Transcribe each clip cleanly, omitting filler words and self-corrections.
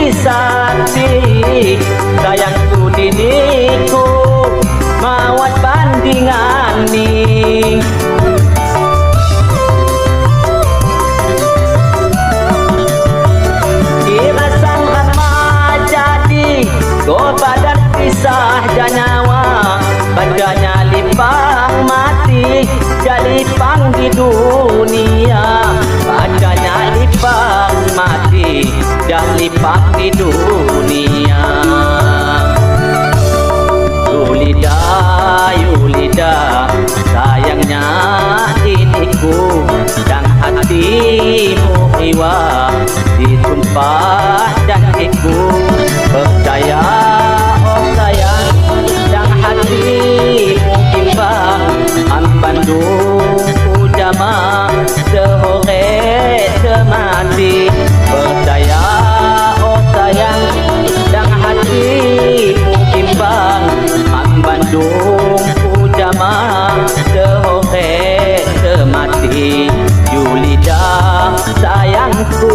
jadi saksi, sayangku diriku mawat bandingan ni. Dirasang lama jadi go badan pisah dan nyawa, badannya lipang mati jadi pang di dunia, badannya lipang mati jadi pang di dunia. Yulida, Yulida, sayangnya diriku dan hatimu iwa, disumpah janjiku, percaya oh sayang dan hatimu timbang, ambandung ujama sehore semati, percaya oh sayang dan hatimu timbang, ambandung ujama sehore semati. Yulida sayangku,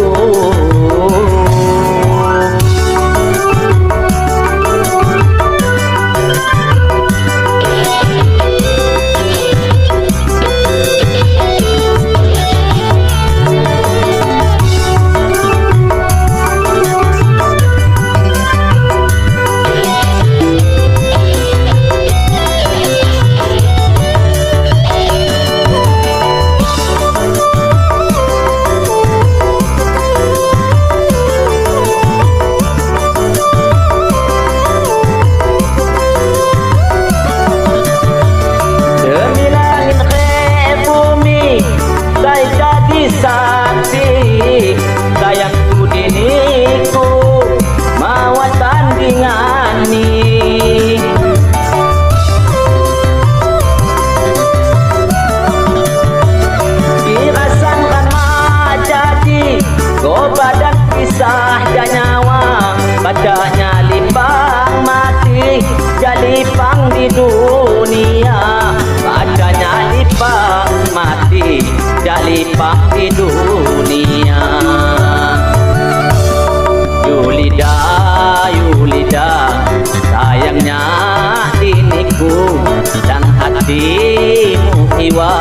saksi, sayangku diriku mawat bandingan ni. Dirasang lama jadi go badan pisah dan nyawa, badannya lipang mati jadi pang di dunia, badannya lipang mati jadi pang di dunia. Yulida, Yulida, sayangnya diriku dan hatimu iwa,